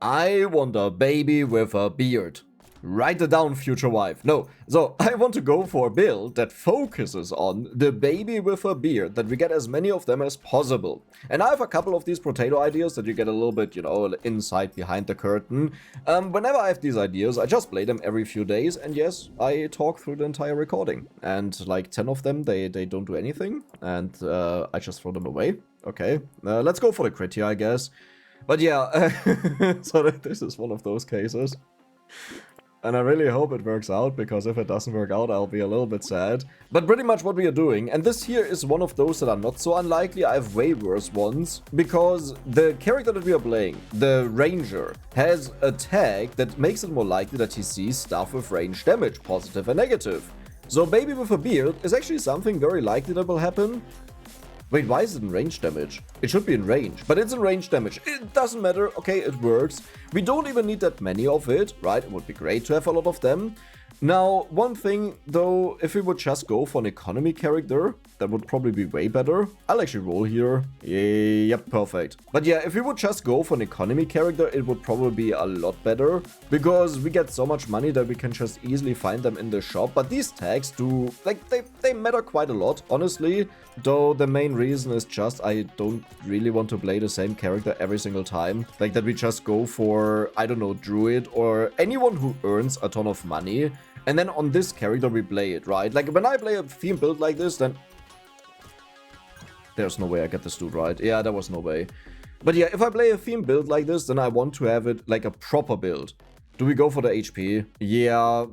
I want a baby with a beard. Write it down, future wife. No, so I want to go for a build that focuses on the baby with a beard, that we get as many of them as possible. And I have a couple of these Brotato ideas that you get a little bit, insight behind the curtain. Whenever I have these ideas, I just play them every few days, and yes, I talk through the entire recording. And like 10 of them, they don't do anything, and I just throw them away. Okay, let's go for the crit here, I guess. But yeah, so this is one of those cases. And I really hope it works out, because if it doesn't work out, I'll be a little bit sad. But pretty much what we are doing, and this here is one of those that are not so unlikely. I have way worse ones, because the character that we are playing, the Ranger, has a tag that makes it more likely that he sees stuff with range damage, positive and negative. So baby with a beard is actually something very likely that will happen. Wait, why is it in range damage? It should be in range, but it's in range damage. It doesn't matter. Okay, it works. We don't even need that many of it, right? It would be great to have a lot of them. Now, one thing, though, if we would just go for an economy character, that would probably be way better. I'll actually roll here. Yep, perfect. But yeah, if we would just go for an economy character, it would probably be a lot better, because we get so much money that we can just easily find them in the shop. But these tags do, like, they matter quite a lot, honestly. Though the main reason is just I don't really want to play the same character every single time. Like that we just go for, I don't know, Druid or anyone who earns a ton of money. And then on this character we play it, right? Like when I play a theme build like this, then there's no way I get this dude right. Yeah, there was no way. But yeah, if I play a theme build like this, then I want to have it like a proper build. Do we go for the HP? Yeah,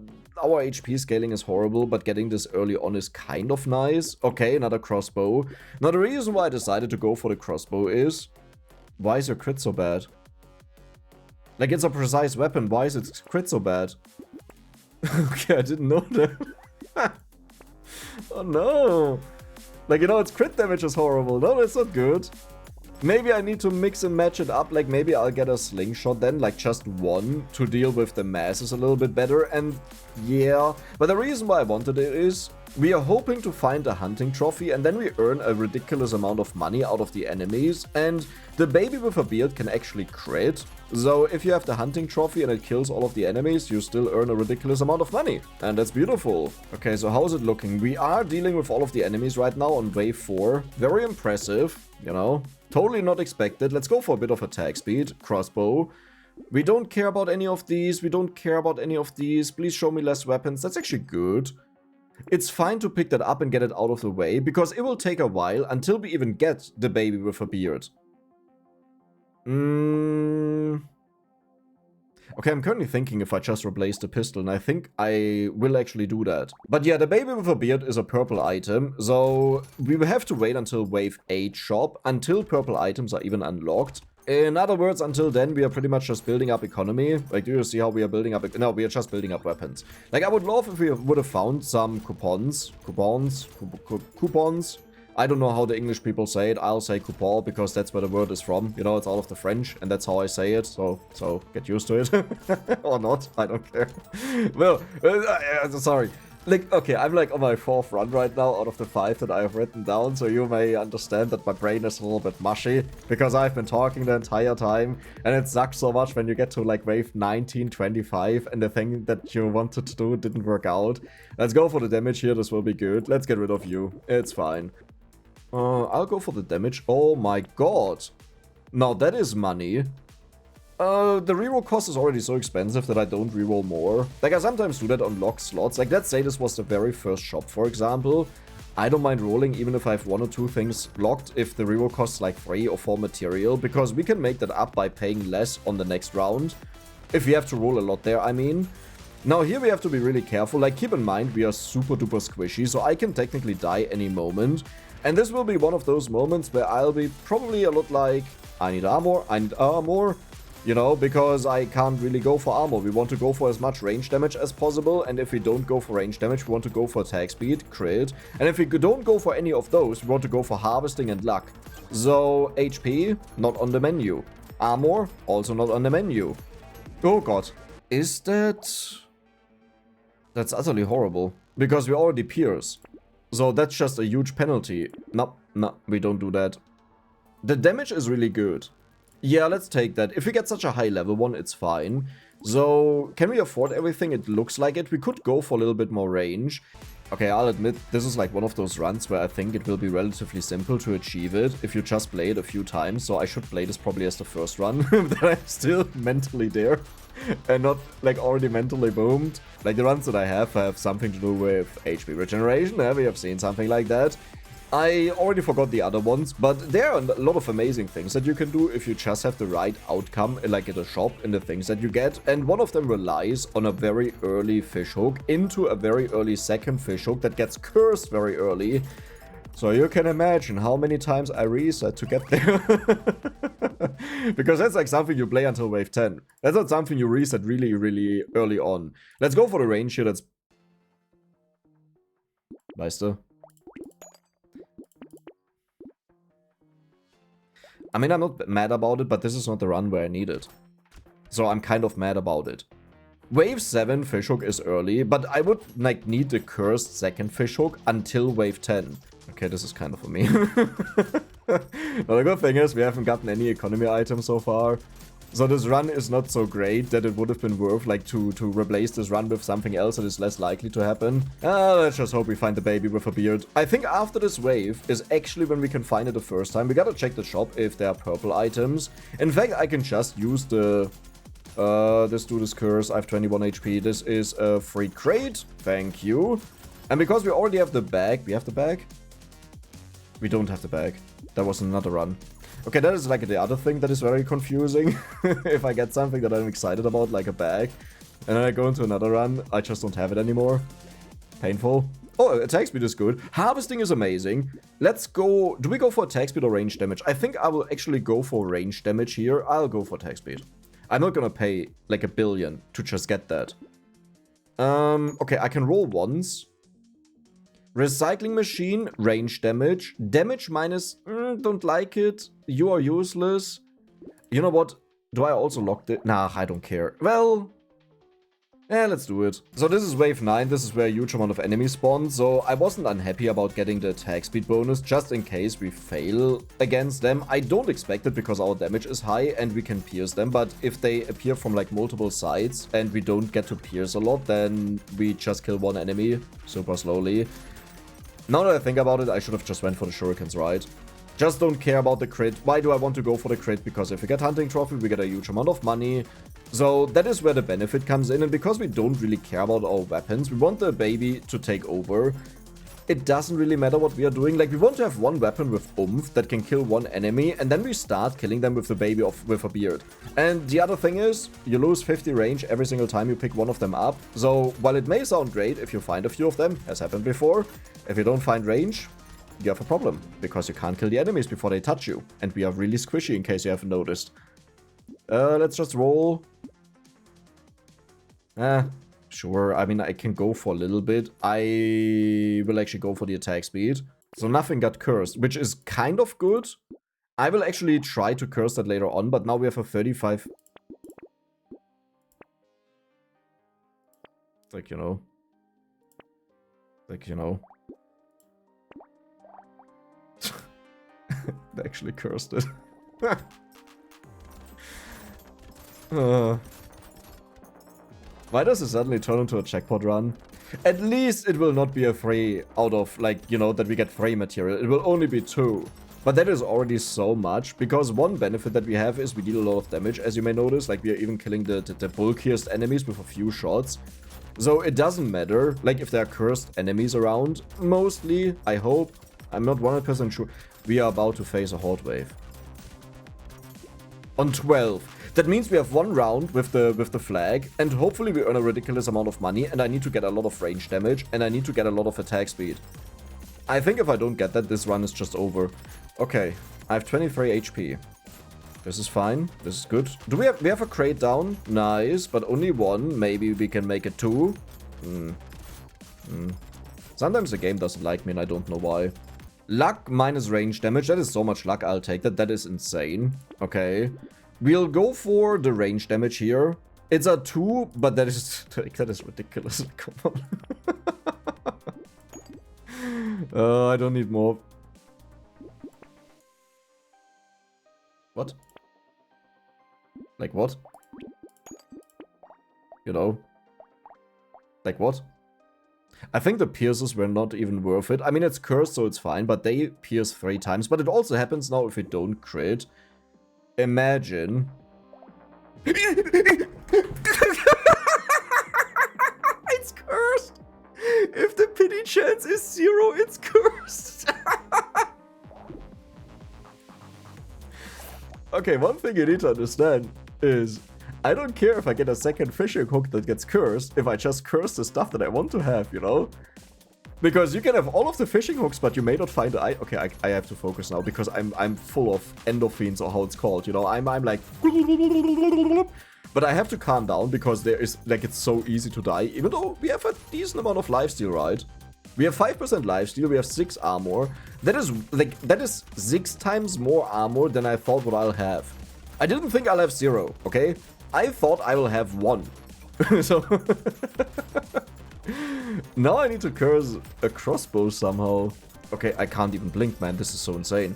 our HP scaling is horrible, but getting this early on is kind of nice. Okay, another crossbow. Now the reason why I decided to go for the crossbow is, why is your crit so bad? Like, it's a precise weapon, why is its crit so bad? Okay, I didn't know that. Oh no. Like, its crit damage is horrible. No, that's not good. Maybe I need to mix and match it up. Like, maybe I'll get a slingshot then, like just one, to deal with the masses a little bit better. And yeah, but the reason why I wanted it is we are hoping to find a hunting trophy, and then we earn a ridiculous amount of money out of the enemies. And the baby with a beard can actually crit. So if you have the hunting trophy and it kills all of the enemies, you still earn a ridiculous amount of money. And that's beautiful. Okay, so how's it looking? We are dealing with all of the enemies right now on wave 4. Very impressive, Totally not expected. Let's go for a bit of attack speed. Crossbow. We don't care about any of these. We don't care about any of these. Please show me less weapons. That's actually good. It's fine to pick that up and get it out of the way, because it will take a while until we even get the baby with a beard. Okay, I'm currently thinking if I just replace the pistol, and I think I will actually do that. But yeah, the baby with a beard is a purple item, so we will have to wait until wave 8 shop, until purple items are even unlocked. In other words, until then, we are pretty much just building up economy. Like, do you see how we are building up? No, we are just building up weapons. Like, I would love if we would have found some coupons. I don't know how the English people say it. I'll say coupon, because that's where the word is from. It's all of the French, and that's how I say it. So get used to it. Or not. I don't care. Well, sorry. Like, okay, I'm like on my 4th run right now out of the 5 that I have written down, so you may understand that my brain is a little bit mushy, because I've been talking the entire time, and it sucks so much when you get to like wave 19, 25, and the thing that you wanted to do didn't work out. Let's go for the damage here, this will be good. Let's get rid of you, it's fine. I'll go for the damage. Oh my god. Now that is money. The reroll cost is already so expensive that I don't reroll more. Like, I sometimes do that on locked slots. Like, let's say this was the very first shop, for example. I don't mind rolling even if I have 1 or 2 things locked, if the reroll costs like 3 or 4 material, because we can make that up by paying less on the next round. If we have to roll a lot there, I mean. Now here we have to be really careful. Like, keep in mind we are super duper squishy, so I can technically die any moment. And this will be one of those moments where I'll be probably a lot like, I need armor, because I can't really go for armor. We want to go for as much range damage as possible, and if we don't go for range damage, we want to go for attack speed, crit, and if we don't go for any of those, we want to go for harvesting and luck. So, HP, not on the menu. Armor, also not on the menu. Oh god. Is that... That's utterly horrible, because we already pierce. So that's just a huge penalty. No, we don't do that. The damage is really good. Yeah, let's take that. If we get such a high level one, it's fine. So, can we afford everything? It looks like it. We could go for a little bit more range. Okay, I'll admit, this is like one of those runs where I think it will be relatively simple to achieve it if you just play it a few times. So I should play this probably as the first run, that I'm still mentally there and not like already mentally boomed. Like the runs that I have something to do with HP regeneration. We have seen something like that. I already forgot the other ones, but there are a lot of amazing things that you can do if you just have the right outcome, like at a shop, in the things that you get. And one of them relies on a very early fishhook into a very early second fishhook that gets cursed very early. So you can imagine how many times I reset to get there. Because that's like something you play until wave 10. That's not something you reset really, really early on. Let's go for the range here. That's... Meister. I mean, I'm not mad about it, but this is not the run where I need it. So I'm kind of mad about it. Wave 7 fishhook is early, but I would like need the cursed second fishhook until wave 10. Okay, this is kind of for me. But the good thing is we haven't gotten any economy items so far. So this run is not so great that it would have been worth like to replace this run with something else that is less likely to happen. Let's just hope we find the baby with a beard. I think after this wave is actually when we can find it the first time. We gotta check the shop if there are purple items. In fact, I can just use the... let's do this curse. I have 21 HP. This is a free crate. Thank you. And because we already have the bag... We have the bag? We don't have the bag. That was another run. Okay, that is like the other thing that is very confusing. If I get something that I'm excited about, like a bag, and then I go into another run, I just don't have it anymore. Painful. Oh, attack speed is good. Harvesting is amazing. Let's go... Do we go for attack speed or range damage? I think I will actually go for range damage here. I'll go for attack speed. I'm not gonna pay like 1 billion to just get that. Okay, I can roll once. Recycling machine, range damage. Damage minus, don't like it. You are useless. You know what? Do I also lock it? Nah, I don't care. Well, let's do it. So this is wave 9. This is where a huge amount of enemies spawn. So I wasn't unhappy about getting the attack speed bonus just in case we fail against them. I don't expect it because our damage is high and we can pierce them. But if they appear from like multiple sides and we don't get to pierce a lot, then we just kill one enemy super slowly. Now that I think about it, I should have just went for the shurikens, right? Just don't care about the crit. Why do I want to go for the crit? Because if we get hunting trophy, we get a huge amount of money. So that is where the benefit comes in. And because we don't really care about our weapons, we want the baby to take over. It doesn't really matter what we are doing. Like, we want to have one weapon with oomph that can kill one enemy, and then we start killing them with the baby with a beard. And the other thing is, you lose 50 range every single time you pick one of them up. So while it may sound great if you find a few of them, as happened before, if you don't find range, you have a problem, because you can't kill the enemies before they touch you. And we are really squishy, in case you haven't noticed. Let's just roll. Sure, I mean, I can go for a little bit. I will actually go for the attack speed. So nothing got cursed, which is kind of good. I will actually try to curse that later on, but now we have a 35... Like, you know... They actually cursed it. Why does it suddenly turn into a jackpot run? At least it will not be a 3 out of, like, you know, that we get 3 material. It will only be 2. But that is already so much, because one benefit that we have is we deal a lot of damage, as you may notice. Like, we are even killing the bulkiest enemies with a few shots. So it doesn't matter, like, if there are cursed enemies around. Mostly, I hope. I'm not 100% sure. We are about to face a horde wave. On 12. That means we have one round with the flag, and hopefully we earn a ridiculous amount of money, and I need to get a lot of range damage, and I need to get a lot of attack speed. I think if I don't get that, this run is just over. Okay, I have 23 HP. This is fine. This is good. Do we have a crate down? Nice, but only one. Maybe we can make it 2. Sometimes the game doesn't like me, and I don't know why. Luck minus range damage. That is so much luck. I'll take that. That is insane. Okay. We'll go for the range damage here. It's a 2, but that is ridiculous. Come on. I don't need more. What? Like what? You know? Like what? I think the pierces were not even worth it. I mean, it's cursed, so it's fine, but they pierce 3 times. But it also happens now if we don't crit. Imagine. It's cursed! If the pity chance is 0, it's cursed! Okay, one thing you need to understand is I don't care if I get a second fishing hook that gets cursed if I just curse the stuff that I want to have, you know? Because you can have all of the fishing hooks, but you may not find the okay, I have to focus now because I'm full of endorphins or how it's called, you know? I'm like but I have to calm down because there is like it's so easy to die, even though we have a decent amount of lifesteal, right? We have 5% lifesteal, we have 6 armor. That is 6 times more armor than I thought what I'll have. I didn't think I'll have 0, okay? I thought I will have 1. So now I need to curse a crossbow somehow. Okay, I can't even blink, man. This is so insane.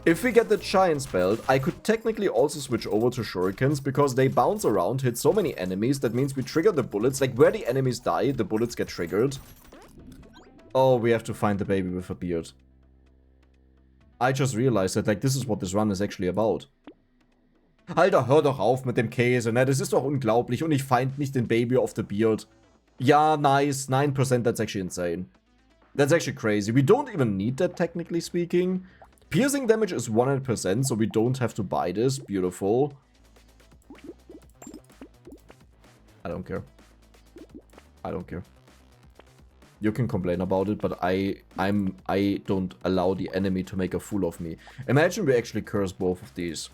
If we get the Giant's Belt, I could technically also switch over to Shurikens because they bounce around, hit so many enemies. That means we trigger the bullets. Like, where the enemies die, the bullets get triggered. Oh, we have to find the baby with a beard. I just realized that, like, this is what this run is actually about. Alter, hör doch auf mit dem Käse, ne? Das ist doch unglaublich und ich find nicht den Baby of the Beard. Ja, nice. 9%, that's actually insane. That's actually crazy. We don't even need that, technically speaking. Piercing damage is 100%, so we don't have to buy this. Beautiful. I don't care. I don't care. You can complain about it, but I don't allow the enemy to make a fool of me. Imagine we actually curse both of these.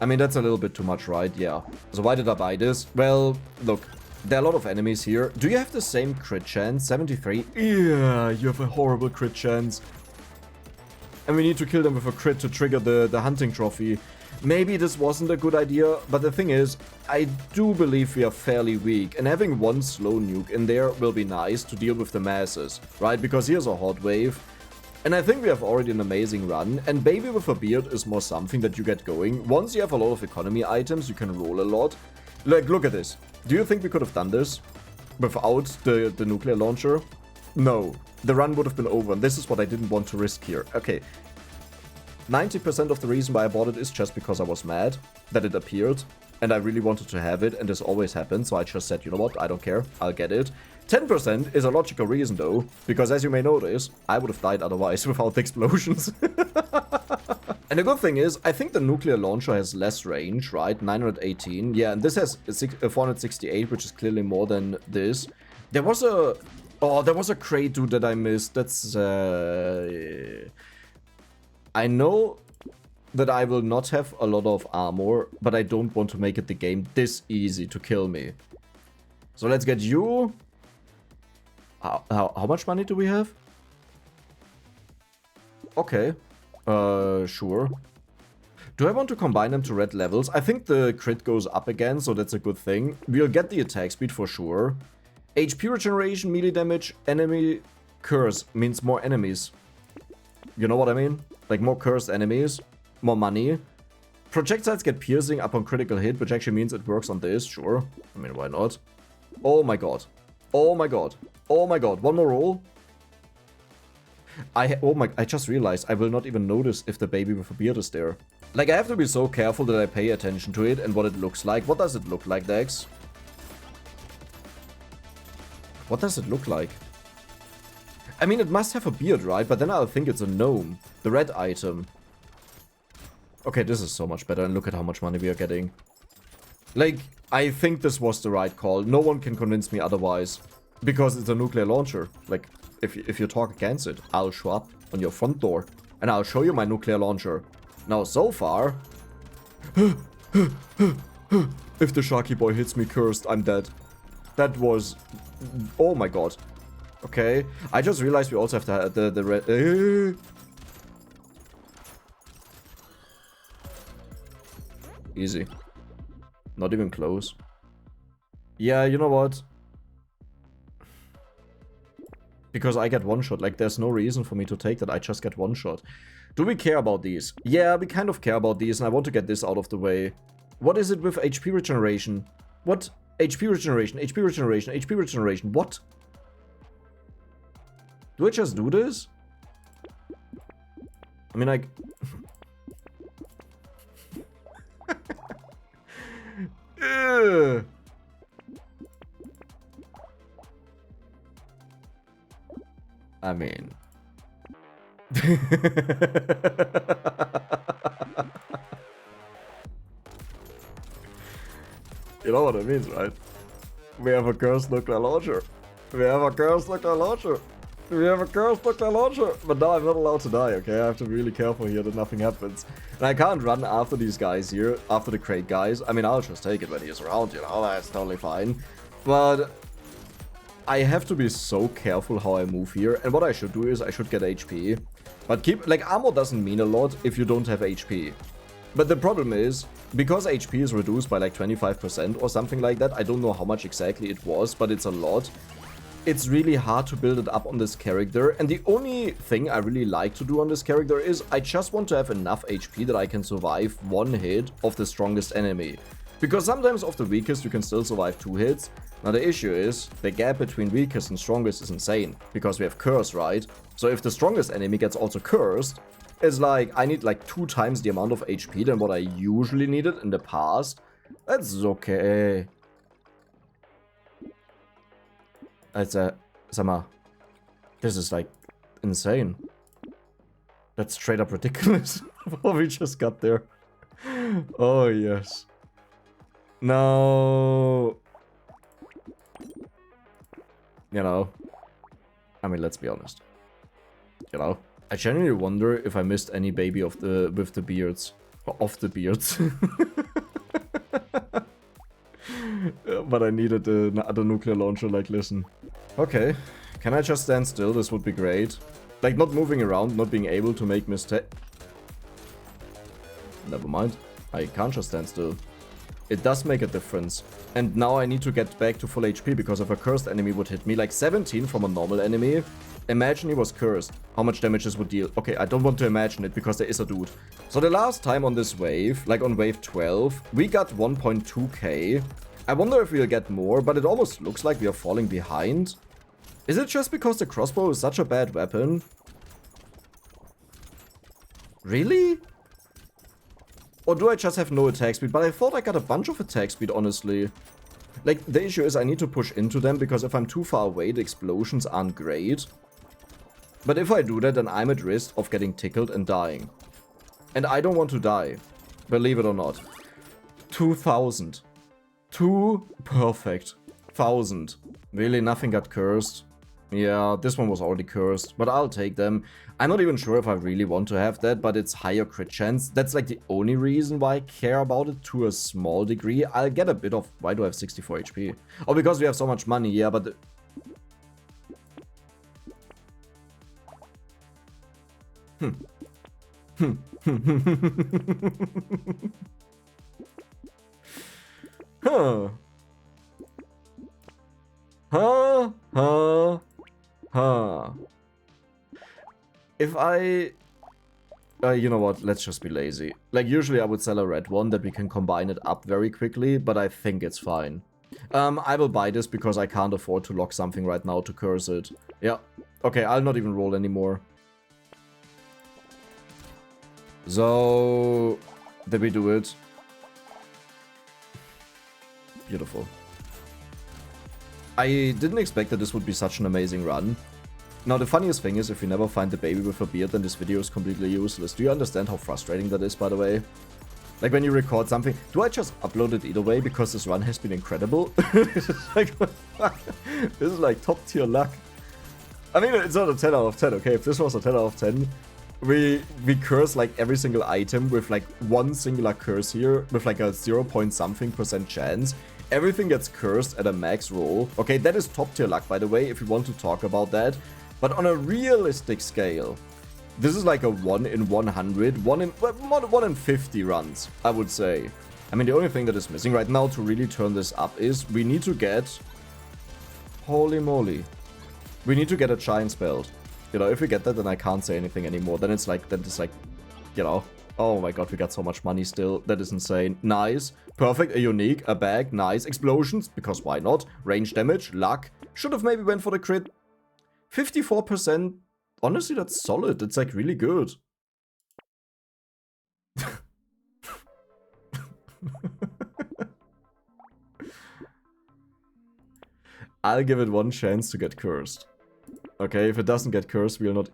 I mean, that's a little bit too much, right? Yeah. So why did I buy this? Well, look. There are a lot of enemies here. Do you have the same crit chance? 73? Yeah, you have a horrible crit chance. And we need to kill them with a crit to trigger the hunting trophy. Maybe this wasn't a good idea, but the thing is, I do believe we are fairly weak, and having one slow nuke in there will be nice to deal with the masses, right? Because here's a hot wave, and I think we have already an amazing run, and Baby with a Beard is more something that you get going. Once you have a lot of economy items, you can roll a lot. Like, look at this. Do you think we could have done this without the nuclear launcher? No. The run would have been over, and this is what I didn't want to risk here. Okay. 90% of the reason why I bought it is just because I was mad that it appeared, and I really wanted to have it, and this always happens, so I just said, you know what, I don't care, I'll get it. 10% is a logical reason though, because as you may notice, I would have died otherwise without the explosions. And the good thing is, I think the nuclear launcher has less range, right? 918. Yeah, and this has 468, which is clearly more than this. There was a... Oh, there was a crate dude that I missed. That's... I know that I will not have a lot of armor, but I don't want to make it the game this easy to kill me. So let's get you... How much money do we have? Okay. Sure. Do I want to combine them to red levels? I think the crit goes up again, so that's a good thing. We'll get the attack speed for sure. HP regeneration, melee damage, enemy curse means more enemies. You know what I mean? Like more cursed enemies, more money. Projectiles get piercing upon critical hit, which actually means it works on this, sure. I mean, why not? Oh my god. Oh my god. Oh my god. One more roll. I just realized I will not even notice if the baby with a beard is there. Like, I have to be so careful that I pay attention to it and what it looks like. What does it look like, Dex? What does it look like? I mean, it must have a beard, right? But then I'll think it's a gnome. The red item. Okay, this is so much better, and look at how much money we are getting. Like, I think this was the right call. No one can convince me otherwise. Because it's a nuclear launcher. Like, if you talk against it, I'll show up on your front door. And I'll show you my nuclear launcher. Now, so far... If the Sharky Boy hits me cursed, I'm dead. That was... Oh my god. Okay. I just realized we also have the red... Easy. Not even close. Yeah, you know what? Because I get one shot. Like, there's no reason for me to take that. I just get one shot. Do we care about these? Yeah, we kind of care about these, and I want to get this out of the way. What is it with HP regeneration? What? HP regeneration, HP regeneration, HP regeneration. What? Do I just do this? I mean, like... I mean... You know what it means, right? We have a cursed nuclear launcher. We have a cursed nuclear launcher. We have a cursed nuclear launcher. But now I'm not allowed to die, okay? I have to be really careful here that nothing happens. And I can't run after these guys here, after the crate guys. I mean, I'll just take it when he's around, you know? That's totally fine. But I have to be so careful how I move here. And what I should do is I should get HP. But keep... Like, armor doesn't mean a lot if you don't have HP. But the problem is, because HP is reduced by like 25% or something like that, I don't know how much exactly it was, but it's a lot. It's really hard to build it up on this character, and the only thing I really like to do on this character is I just want to have enough HP that I can survive one hit of the strongest enemy. Because sometimes of the weakest you can still survive 2 hits. Now the issue is, the gap between weakest and strongest is insane, because we have curse, right? So if the strongest enemy gets also cursed, it's like, I need like 2 times the amount of HP than what I usually needed in the past. That's okay. It's Sama, this is like insane. That's straight up ridiculous. What we just got there. Oh yes. No. You know, I mean, let's be honest. You know, I genuinely wonder if I missed any baby with the beards. Or off the beards. But I needed another nuclear launcher, like, listen. Okay, can I just stand still? This would be great. Like, not moving around, not being able to make mistake. Never mind. I can't just stand still. It does make a difference. And now I need to get back to full HP, because if a cursed enemy would hit me, like 17 from a normal enemy, imagine he was cursed. How much damage this would deal? Okay, I don't want to imagine it, because there is a dude. So the last time on this wave, like on wave 12, we got 1.2k. I wonder if we'll get more, but it almost looks like we are falling behind. Is it just because the crossbow is such a bad weapon? Really? Or do I just have no attack speed? But I thought I got a bunch of attack speed, honestly. Like, the issue is I need to push into them, because if I'm too far away, the explosions aren't great. But if I do that, then I'm at risk of getting tickled and dying. And I don't want to die. Believe it or not. 2,000. 2 perfect. 1,000. Really, nothing got cursed. Yeah, this one was already cursed, but I'll take them. I'm not even sure if I really want to have that, but it's higher crit chance. That's like the only reason why I care about it to a small degree. I'll get a bit of... Why do I have 64 HP? Oh, because we have so much money, yeah, but... Huh. If I... you know what, let's just be lazy. Like, usually I would sell a red one that we can combine it up very quickly, but I think it's fine. I will buy this because I can't afford to lock something right now to curse it. Yeah. Okay, I'll not even roll anymore. So... Did we do it? Beautiful. I didn't expect that this would be such an amazing run. Now, the funniest thing is, if you never find the baby with a beard, then this video is completely useless. Do you understand how frustrating that is, by the way? Like, when you record something... Do I just upload it either way, because this run has been incredible? This is like top tier luck. I mean, it's not a 10 out of 10, okay? If this was a 10 out of 10, we curse like every single item with like one singular curse here, with like a 0.something% chance. Everything gets cursed at a max roll. Okay, that is top tier luck, by the way, if you want to talk about that. But on a realistic scale, this is like a 1 in 100, 1 in 50 runs, I would say. I mean, the only thing that is missing right now to really turn this up is we need to get... Holy moly. We need to get a giant spell. You know, if we get that, then I can't say anything anymore. Then it's like, you know, Oh my god, we got so much money still. That is insane. Nice. Perfect. A unique. A bag. Nice. Explosions. Because why not? Range damage. Luck. Should have maybe went for the crit. 54%. Honestly, that's solid. It's like really good. I'll give it one chance to get cursed. Okay, if it doesn't get cursed, we'll not...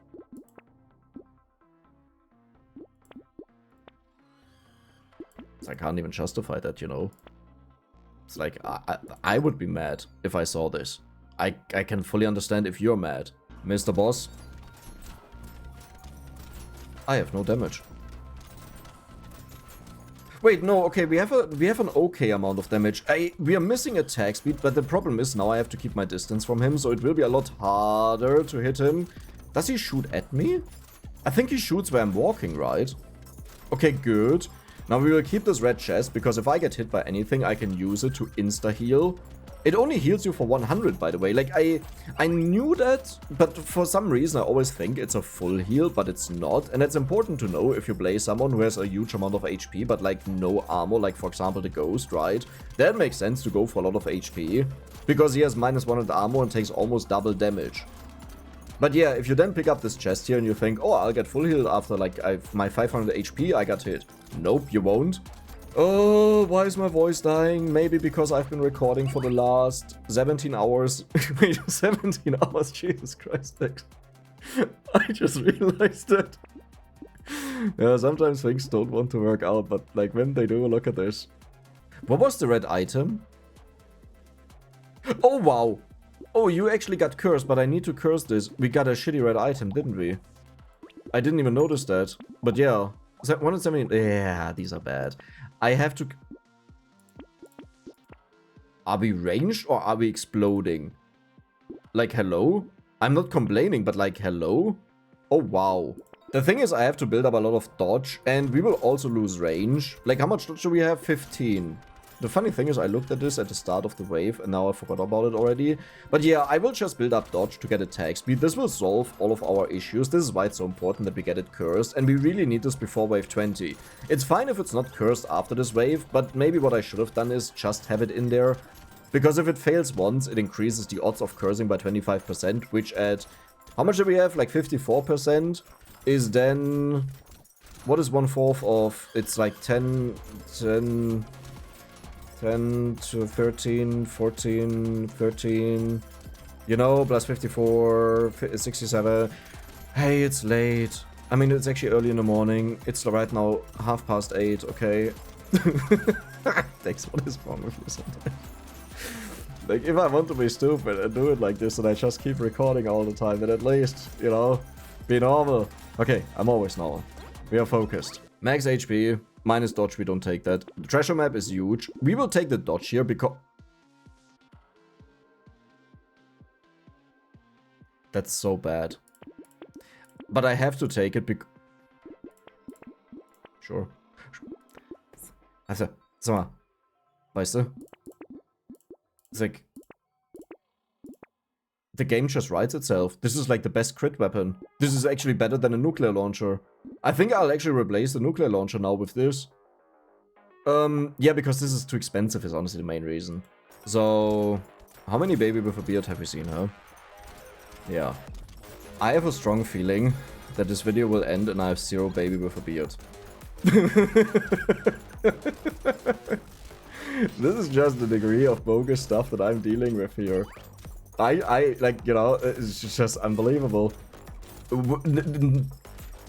I can't even justify that, you know. It's like, I would be mad if I saw this. I can fully understand if you're mad. Mr. Boss. I have no damage. Wait, no, okay, we have an okay amount of damage. We are missing attack speed, but the problem is now I have to keep my distance from him, so it will be a lot harder to hit him. Does he shoot at me? I think he shoots where I'm walking, right? Okay, good. Now we will keep this red chest, because if I get hit by anything, I can use it to insta-heal. It only heals you for 100, by the way. Like, I knew that, but for some reason I always think it's a full heal, but it's not. And it's important to know if you play someone who has a huge amount of HP, but like no armor, like for example the Ghost, right? That makes sense to go for a lot of HP, because he has -100 armor and takes almost double damage. But yeah, if you then pick up this chest here and you think, oh, I'll get full heal after like my 500 HP, I got hit. Nope, you won't. Oh, why is my voice dying? Maybe because I've been recording for the last 17 hours. Wait, 17 hours? Jesus Christ, Dex. I just realized it. Yeah, sometimes things don't want to work out, but like when they do, look at this. What was the red item? Oh, wow. Oh, you actually got cursed, but I need to curse this. We got a shitty red item, didn't we? I didn't even notice that. But yeah. 170. Yeah, these are bad. I have to... Are we ranged or are we exploding? Like, hello? I'm not complaining, but like, hello? Oh, wow. The thing is, I have to build up a lot of dodge, and we will also lose range. Like, how much dodge do we have? 15. The funny thing is, I looked at this at the start of the wave, and now I forgot about it already. But yeah, I will just build up dodge to get attack speed. This will solve all of our issues. This is why it's so important that we get it cursed, and we really need this before wave 20. It's fine if it's not cursed after this wave, but maybe what I should have done is just have it in there. Because if it fails once, it increases the odds of cursing by 25%, which at... How much do we have? Like 54%? Is then... What is 1/4 of... It's like 10 to 13, 14, 13, you know, plus 54, 67. Hey, it's late. I mean, it's actually early in the morning. It's right now 8:30, okay? Thanks, what is wrong with you sometimes? Like, if I want to be stupid and do it like this, and I just keep recording all the time, then at least, you know, be normal. Okay, I'm always normal. We are focused. Max HP. Minus dodge, we don't take that. The treasure map is huge. We will take the dodge here because... That's so bad. But I have to take it because... Sure. Also, sag mal. Weißt du? It's like... The game just writes itself. This is like the best crit weapon. This is actually better than a nuclear launcher. I think I'll actually replace the nuclear launcher now with this. Yeah, because this is too expensive is honestly the main reason. So, how many baby with a beard have we seen, huh? Yeah. I have a strong feeling that this video will end and I have 0 baby with a beard. This is just the degree of bogus stuff that I'm dealing with here. I like, you know, it's just unbelievable.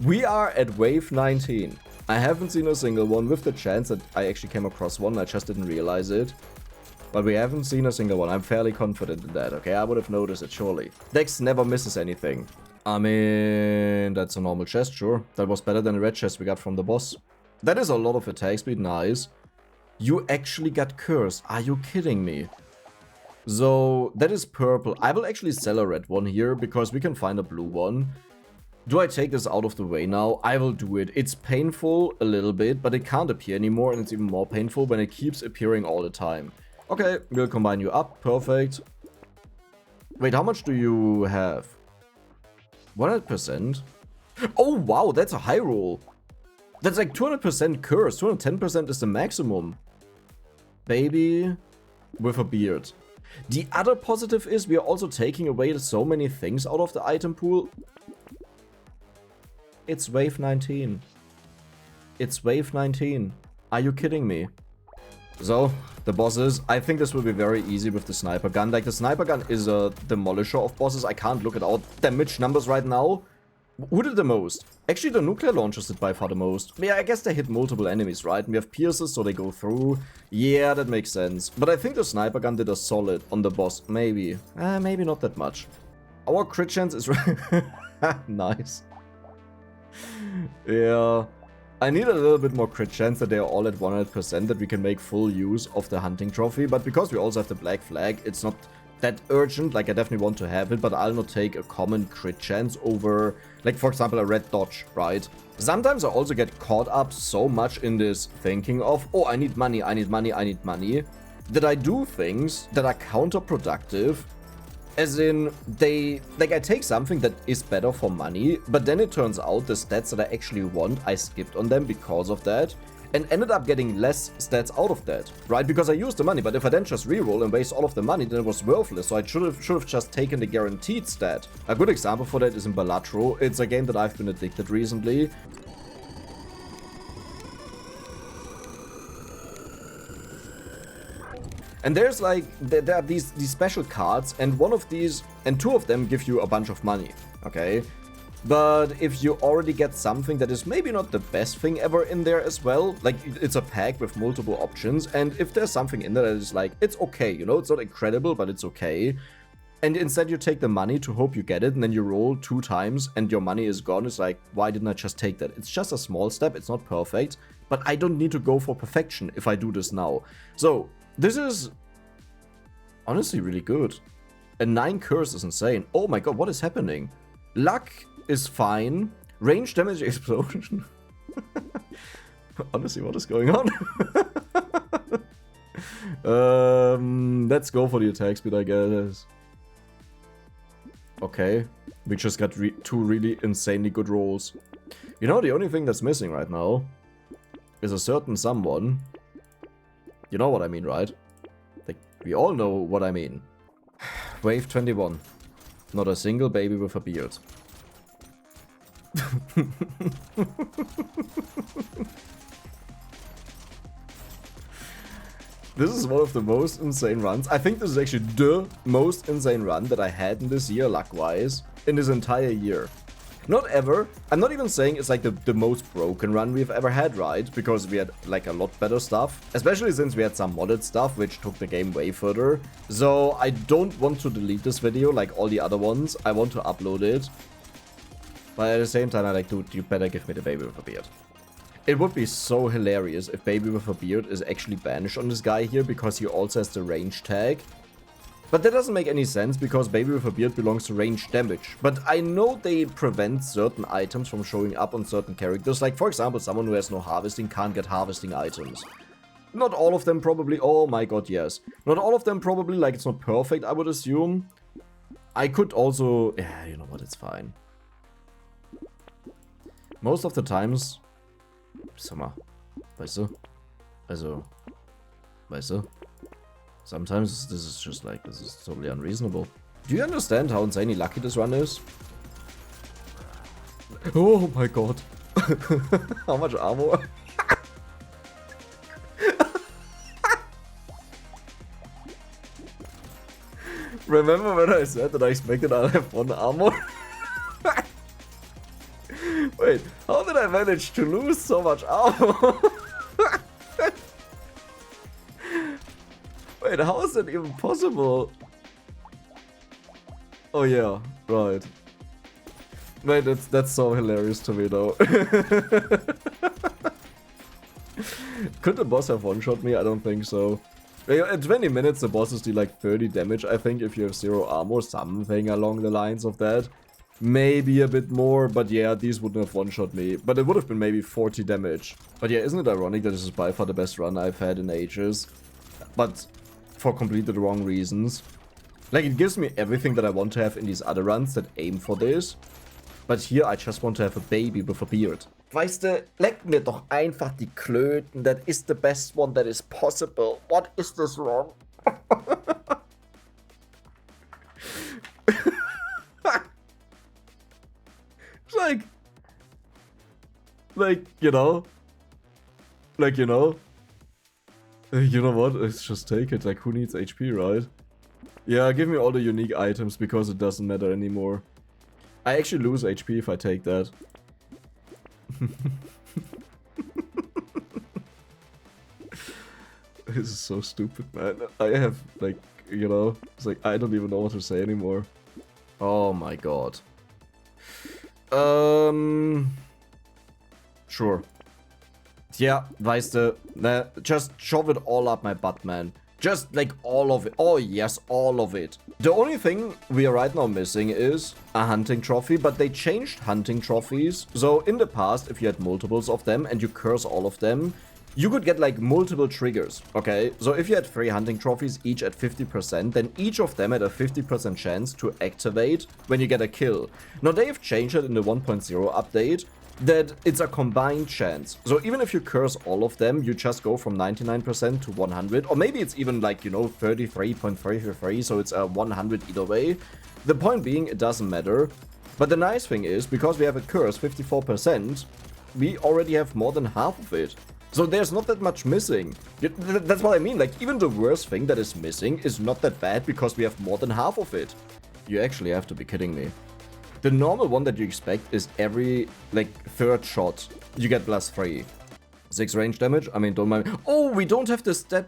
We are at wave 19. I haven't seen a single one, with the chance that I actually came across one, I just didn't realize it. But we haven't seen a single one. I'm fairly confident in that, okay? I would have noticed it, surely. Dex never misses anything. I mean, that's a normal chest, sure. That was better than the red chest we got from the boss. That is a lot of attack speed, nice. You actually got cursed. Are you kidding me? So, that is purple. I will actually sell a red one here, because we can find a blue one. Do I take this out of the way now? I will do it. It's painful a little bit, but it can't appear anymore, and it's even more painful when it keeps appearing all the time. Okay, we'll combine you up. Perfect. Wait, how much do you have? 100%? Oh, wow, that's a high roll. That's like 200% curse. 210% is the maximum. Baby with a beard. The other positive is we are also taking away so many things out of the item pool. It's wave 19. It's wave 19. Are you kidding me? So, the bosses, I think this will be very easy with the sniper gun. Like, the sniper gun is a demolisher of bosses. I can't look at our damage numbers right now. Who did the most? Actually, the nuclear launchers did by far the most. Yeah, I guess they hit multiple enemies, right? And we have pierces, so they go through. Yeah, that makes sense. But I think the sniper gun did a solid on the boss. Maybe. Maybe not that much. Our crit chance is... nice. Yeah. I need a little bit more crit chance that they are all at 100%, that we can make full use of the hunting trophy. But because we also have the black flag, it's not that urgent. Like, I definitely want to have it, but I'll not take a common crit chance over, like, for example, a red dodge, right? Sometimes I also get caught up so much in this thinking of, oh, I need money, I need money, I need money, that I do things that are counterproductive. As in, I take something that is better for money, but then it turns out the stats that I actually want, I skipped on them because of that, and ended up getting less stats out of that, right? Because I used the money, but if I then just reroll and waste all of the money, then it was worthless, so I should have just taken the guaranteed stat. A good example for that is in Balatro. It's a game that I've been addicted recently. And there's like, there are these special cards, and one of these, and two of them give you a bunch of money, okay? But if you already get something that is maybe not the best thing ever in there as well, like it's a pack with multiple options, and if there's something in there that is like, it's okay, you know, it's not incredible, but it's okay. And instead you take the money to hope you get it, and then you roll 2 times and your money is gone. It's like, why didn't I just take that? It's just a small step, it's not perfect, but I don't need to go for perfection if I do this now. So, this is honestly really good. A 9 curse is insane. Oh my god, what is happening? Luck is fine. Range damage explosion. Honestly, what is going on? Let's go for the attack speed, I guess. Okay. We just got 2 really insanely good rolls. You know, the only thing that's missing right now is a certain someone. You know what I mean, right? Like, we all know what I mean. Wave 21. Not a single baby with a beard. This is one of the most insane runs. I think this is actually the most insane run that I had in this year, luck-wise, in this entire year. Not ever. I'm not even saying it's like the most broken run we've ever had, right? Because we had like a lot better stuff. Especially since we had some modded stuff, which took the game way further. So I don't want to delete this video like all the other ones. I want to upload it. But at the same time, I'm like, dude, you better give me the baby with a beard. It would be so hilarious if baby with a beard is actually banished on this guy here because he also has the range tag. But that doesn't make any sense because baby with a beard belongs to range damage. But I know they prevent certain items from showing up on certain characters. Like, for example, someone who has no harvesting can't get harvesting items. Not all of them probably. Oh my god, yes. Not all of them probably. Like, it's not perfect, I would assume. I could also... Yeah, you know what, it's fine. Most of the times... Sag mal. Weißt du? Also... Weißt du? Sometimes this is just like, this is totally unreasonable. Do you understand how insanely lucky this run is? Oh my god. How much armor? Remember when I said that I expected I'll have 1 armor? Wait, how did I manage to lose so much armor? Wait, how is that even possible? Oh yeah, right. Wait, that's so hilarious to me though. Could the boss have one-shot me? I don't think so. At 20 minutes the bosses do like 30 damage, I think, if you have 0 armor, something along the lines of that. Maybe a bit more, but yeah, these wouldn't have one-shot me. But it would have been maybe 40 damage. But yeah, isn't it ironic that this is by far the best run I've had in ages? But for completely the wrong reasons. Like, it gives me everything that I want to have in these other runs that aim for this. But here I just want to have a baby with a beard. Weißt du, leck mir doch einfach die Klöten. That is the best one that is possible. What is this wrong? It's like, you know, you know what? Let's just take it. Like, who needs HP, right? Yeah, give me all the unique items because it doesn't matter anymore. I actually lose HP if I take that. This is so stupid, man. I have, like, you know, it's like, I don't even know what to say anymore. Oh my god. Sure. Yeah, weißt du, just shove it all up my butt, man. Just, like, all of it. Oh, yes, all of it. The only thing we are right now missing is a hunting trophy, but they changed hunting trophies. So, in the past, if you had multiples of them and you curse all of them, you could get, like, multiple triggers, okay? So, if you had 3 hunting trophies, each at 50%, then each of them had a 50% chance to activate when you get a kill. Now, they've changed it in the 1.0 update, that it's a combined chance. So even if you curse all of them, you just go from 99% to 100, or maybe it's even like, you know, 33.333, so it's a 100 either way. The point being, it doesn't matter. But the nice thing is, because we have a curse 54%, we already have more than half of it. So there's not that much missing. That's what I mean, like even the worst thing that is missing is not that bad because we have more than half of it. You actually have to be kidding me. The normal one that you expect is every, like, 3rd shot, you get +3. 6 range damage, I mean, don't mind. Oh, we don't have the stat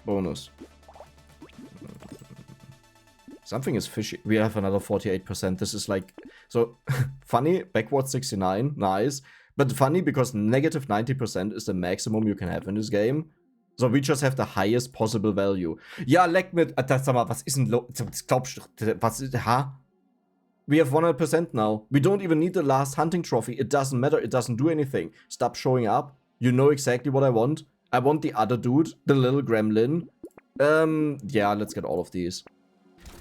bonus. Something is fishy. We have another 48%. This is like, so, funny, backward 69, nice. But funny because negative 90% is the maximum you can have in this game. So, we just have the highest possible value. Ja, leck mit. Sag mal, was ist denn los? Glaubst du, was ist. Ha? We have 100% now. We don't even need the last hunting trophy. It doesn't matter. It doesn't do anything. Stop showing up. You know exactly what I want. I want the other dude, the little gremlin. Yeah, let's get all of these.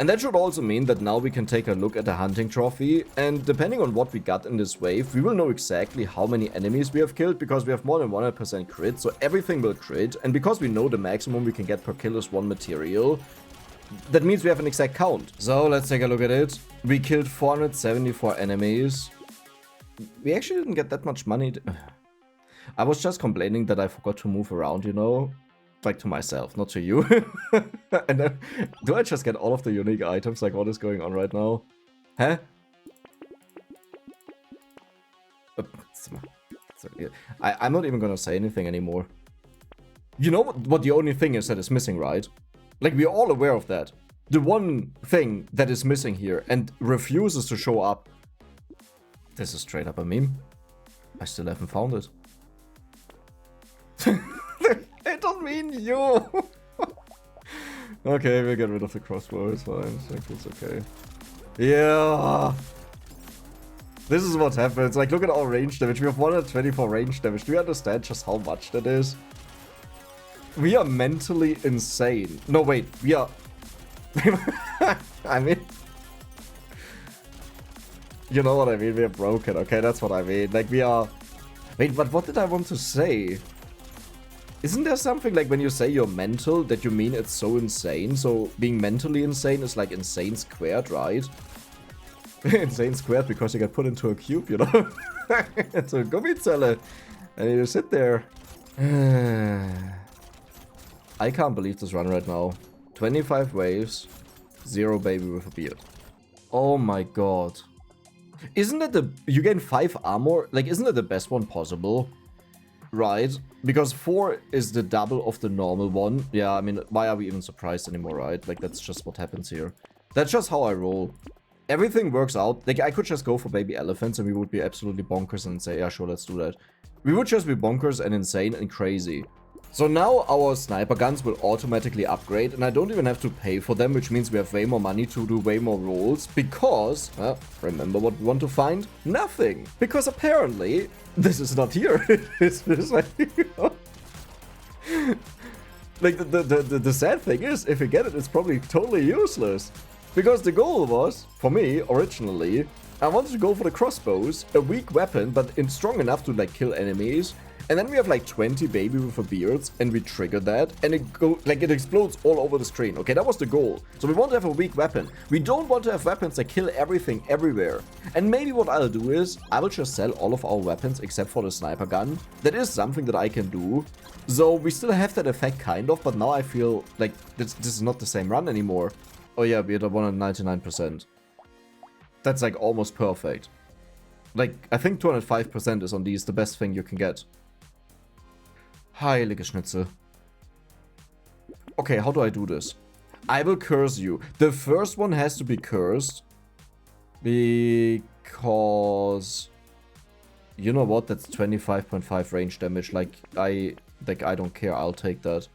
And that should also mean that now we can take a look at the hunting trophy, and depending on what we got in this wave, we will know exactly how many enemies we have killed, because we have more than 100% crit, so everything will crit, and because we know the maximum we can get per kill is 1 material, that means we have an exact count. So let's take a look at it. We killed 474 enemies. We actually didn't get that much money. I was just complaining that I forgot to move around, you know? Like to myself, not to you. And then, do I just get all of the unique items? Like, what is going on right now? Huh? I'm not even gonna say anything anymore. You know what the only thing is that is missing, right? Like, we're all aware of that. The one thing that is missing here and refuses to show up. This is straight up a meme. I still haven't found it. I don't mean you! Okay, we'll get rid of the crossbow, it's fine. I think it's okay. Yeah! This is what happens. Like, look at our range damage. We have 124 range damage. Do you understand just how much that is? We are mentally insane. No, wait. We are... I mean... You know what I mean? We are broken, okay? That's what I mean. Like, we are... Wait, but what did I want to say? Isn't there something like when you say you're mental that you mean it's so insane? So being mentally insane is like insane squared, right? Insane squared because you get put into a cube, you know? It's a Gummizelle. And you sit there. I can't believe this run right now. 25 waves, 0 baby with a beard. Oh my god. Isn't it the... You gain 5 armor? Like, isn't it the best one possible? Right, because 4 is the double of the normal one. Yeah, I mean, why are we even surprised anymore, right? Like, that's just what happens here. That's just how I roll. Everything works out. Like, I could just go for baby elephants and we would be absolutely bonkers and say, yeah, sure, let's do that. We would just be bonkers and insane and crazy. So now our sniper guns will automatically upgrade, and I don't even have to pay for them, which means we have way more money to do way more rolls, because, remember what we want to find? Nothing! Because apparently, this is not here. It's like, you know, like, the sad thing is, if we get it, it's probably totally useless. Because the goal was, for me, originally, I wanted to go for the crossbows, a weak weapon, but strong enough to like kill enemies. And then we have like 20 baby with a beards, and we trigger that, and it explodes all over the screen. Okay, that was the goal. So we want to have a weak weapon. We don't want to have weapons that kill everything everywhere. And maybe what I'll do is, I will just sell all of our weapons except for the sniper gun. That is something that I can do. So we still have that effect kind of, but now I feel like this is not the same run anymore. Oh yeah, we're at 199%. That's like almost perfect. Like, I think 205% is on these the best thing you can get. Heilige Schnitzel. Okay, how do I do this? I will curse you. The first one has to be cursed. Because... You know what? That's 25.5 range damage. Like, I don't care. I'll take that.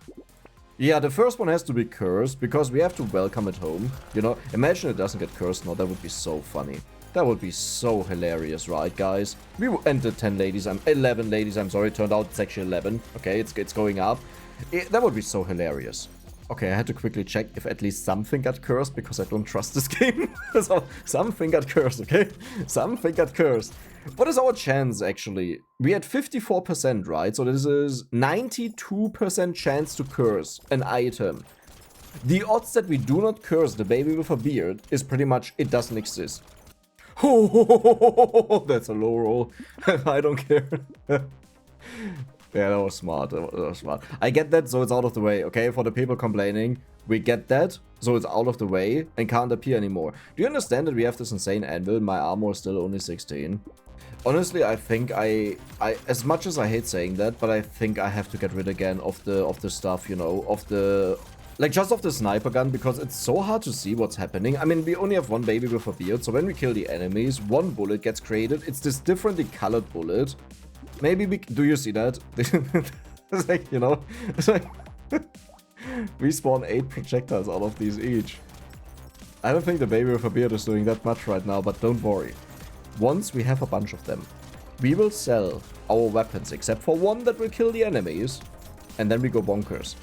Yeah, the first one has to be cursed. Because we have to welcome it home. You know? Imagine it doesn't get cursed now. That would be so funny. That would be so hilarious, right, guys? We entered 10 ladies, 11 ladies, I'm sorry, turned out it's actually 11. Okay, it's going up. That would be so hilarious. Okay, I had to quickly check if at least something got cursed, because I don't trust this game. So, something got cursed, okay? Something got cursed. What is our chance, actually? We had 54%, right? So this is 92% chance to curse an item. The odds that we do not curse the baby with a beard is pretty much it doesn't exist. Oh, that's a low roll. I don't care. Yeah, that was smart. That was smart. I get that, so it's out of the way, okay? For the people complaining, we get that, so it's out of the way and can't appear anymore. Do you understand that we have this insane anvil? My armor is still only 16. Honestly, I think I as much as I hate saying that, but I think I have to get rid again of the stuff, you know, of the... Like, just of the sniper gun, because it's so hard to see what's happening. I mean, we only have one baby with a beard, so when we kill the enemies, one bullet gets created. It's this differently colored bullet. Maybe we... Do you see that? It's like, you know, it's like... we spawn 8 projectiles out of these each. I don't think the baby with a beard is doing that much right now, but don't worry. Once we have a bunch of them, we will sell our weapons, except for one that will kill the enemies, and then we go bonkers.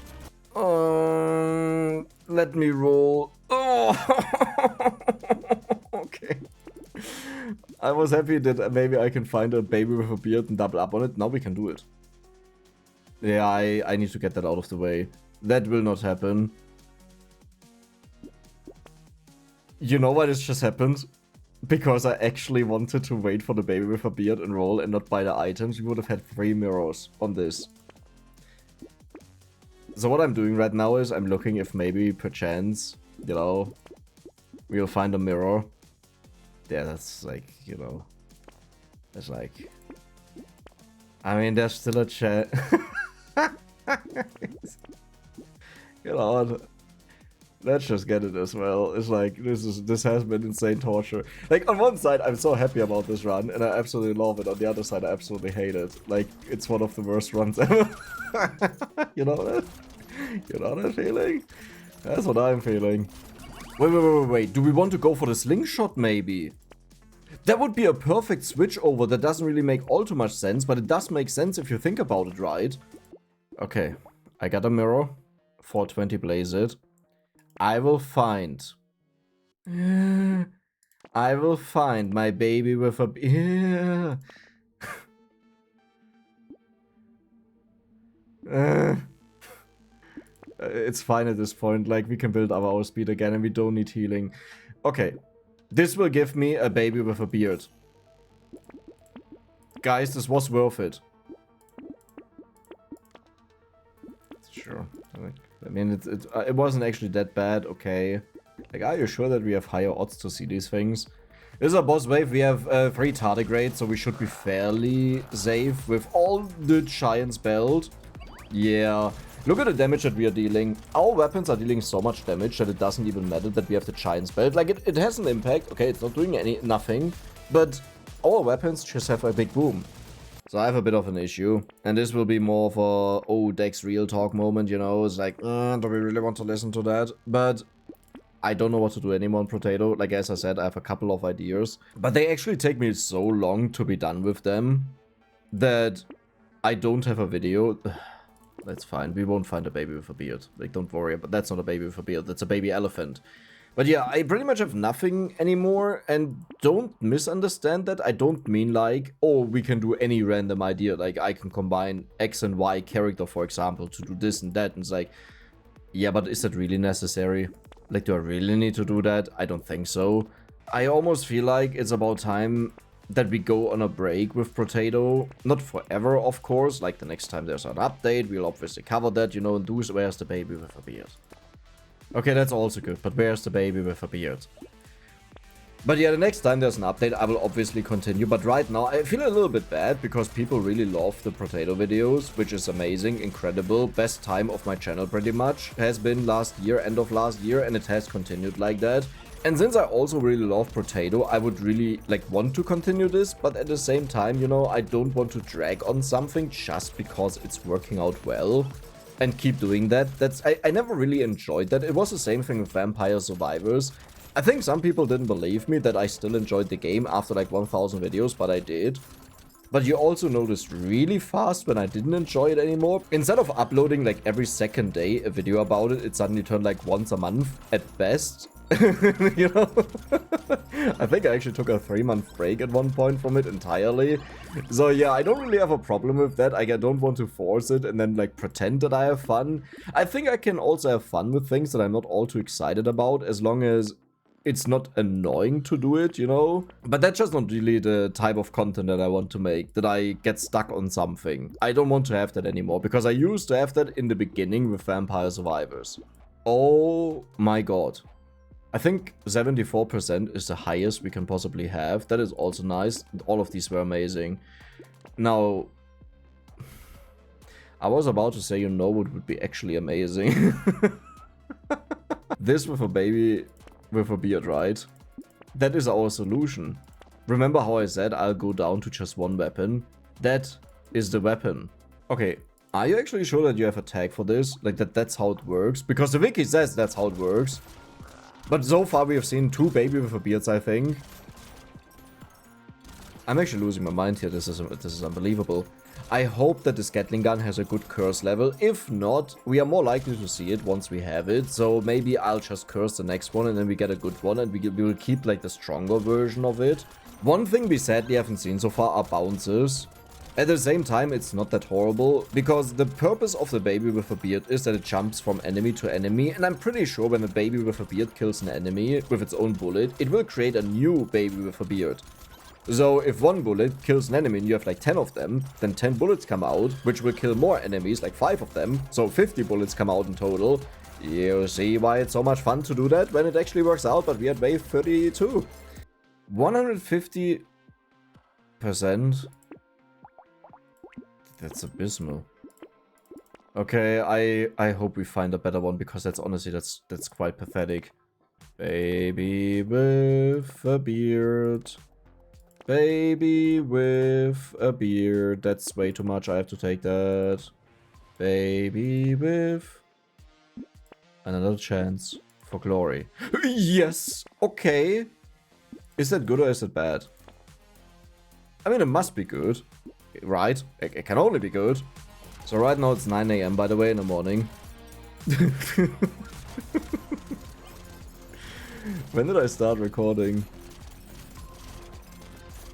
Let me roll. Oh, okay. I was happy that maybe I can find a baby with a beard and double up on it. Now we can do it. Yeah, I need to get that out of the way. That will not happen. You know why this just happened? Because I actually wanted to wait for the baby with a beard and roll and not buy the items. We would have had 3 mirrors on this. So what I'm doing right now is I'm looking if maybe perchance, you know, we'll find a mirror. Yeah, that's like, you know, that's like, I mean, there's still a chance. You know, let's just get it as well. It's like, this has been insane torture. Like, on one side, I'm so happy about this run, and I absolutely love it. On the other side, I absolutely hate it. Like, it's one of the worst runs ever. You know that? You know that feeling? That's what I'm feeling. Wait. Do we want to go for the slingshot, maybe? That would be a perfect switch over. That doesn't really make all too much sense, but it does make sense if you think about it, right? Okay, I got a mirror. 420 blaze it. I will find my baby with a... It's fine at this point, like, we can build up our speed again and we don't need healing. Okay, this will give me a baby with a beard. Guys, this was worth it. Sure. I mean, it wasn't actually that bad, okay. Like, are you sure that we have higher odds to see these things? This is a boss wave. We have 3 tardigrades, so we should be fairly safe with all the giants belt. Yeah. Look at the damage that we are dealing. Our weapons are dealing so much damage that it doesn't even matter that we have the giant's belt. Like, it has an impact. Okay, it's not doing nothing. But our weapons just have a big boom. So I have a bit of an issue. And this will be more of a, oh, Dex real talk moment, you know. It's like, do we really want to listen to that? But I don't know what to do anymore on Brotato. Like, as I said, I have a couple of ideas. But they actually take me so long to be done with them that I don't have a video. That's fine. We won't find a baby with a beard. Like, don't worry. But that's not a baby with a beard. That's a baby elephant. But yeah, I pretty much have nothing anymore, and don't misunderstand that. I don't mean like, oh, we can do any random idea. Like, I can combine X and Y character, for example, to do this and that. And it's like, yeah, but is that really necessary? Like, do I really need to do that? I don't think so. I almost feel like it's about time that we go on a break with Brotato. Not forever, of course. Like, the next time there's an update, we'll obviously cover that, you know, and do Where's the Baby with a Beard. Okay, that's also good, but where's the baby with a beard? But yeah, the next time there's an update, I will obviously continue. But right now, I feel a little bit bad because people really love the Brotato videos, which is amazing, incredible. Best time of my channel pretty much has been last year, end of last year, and it has continued like that. And since I also really love Brotato, I would really want to continue this, but at the same time, you know, I don't want to drag on something just because it's working out well. And keep doing that. I never really enjoyed that. It was the same thing with Vampire Survivors. I think some people didn't believe me that I still enjoyed the game after 1000 videos, but I did. But you also noticed really fast when I didn't enjoy it anymore. Instead of uploading every second day a video about it, it suddenly turned once a month at best. You know? I think I actually took a 3-month break at one point from it entirely. So yeah, I don't really have a problem with that. I don't want to force it and then pretend that I have fun. I think I can also have fun with things that I'm not all too excited about, as long as it's not annoying to do it, you know? But that's just not really the type of content that I want to make, that I get stuck on something. I don't want to have that anymore, because I used to have that in the beginning with Vampire Survivors. Oh my god. I think 74% is the highest we can possibly have. That is also nice. All of these were amazing. Now, I was about to say, you know, what would be actually amazing. This with a baby with a beard, right? That is our solution. Remember how I said I'll go down to just one weapon? That is the weapon. Okay, are you actually sure that you have a tag for this? That's how it works? Because the wiki says that's how it works. But so far we have seen 2 baby with a beards, I think. I'm actually losing my mind here. This is unbelievable. I hope that this Gatling gun has a good curse level. If not, we are more likely to see it once we have it. So maybe I'll just curse the next one and then we get a good one and we will keep the stronger version of it. One thing we sadly haven't seen so far are bounces. At the same time, it's not that horrible, because the purpose of the baby with a beard is that it jumps from enemy to enemy, and I'm pretty sure when a baby with a beard kills an enemy with its own bullet, it will create a new baby with a beard. So if one bullet kills an enemy and you have 10 of them, then 10 bullets come out, which will kill more enemies, 5 of them, so 50 bullets come out in total. You see why it's so much fun to do that when it actually works out, but we are at wave 32. 150%. That's abysmal. Okay, I hope we find a better one, because that's honestly, that's quite pathetic. Baby with a beard. Baby with a beard. That's way too much. I have to take that. Baby with another chance for glory. Yes! Okay. Is that good or is it bad? I mean, it must be good. Right? It can only be good. So right now it's 9 AM, by the way, in the morning. When did I start recording?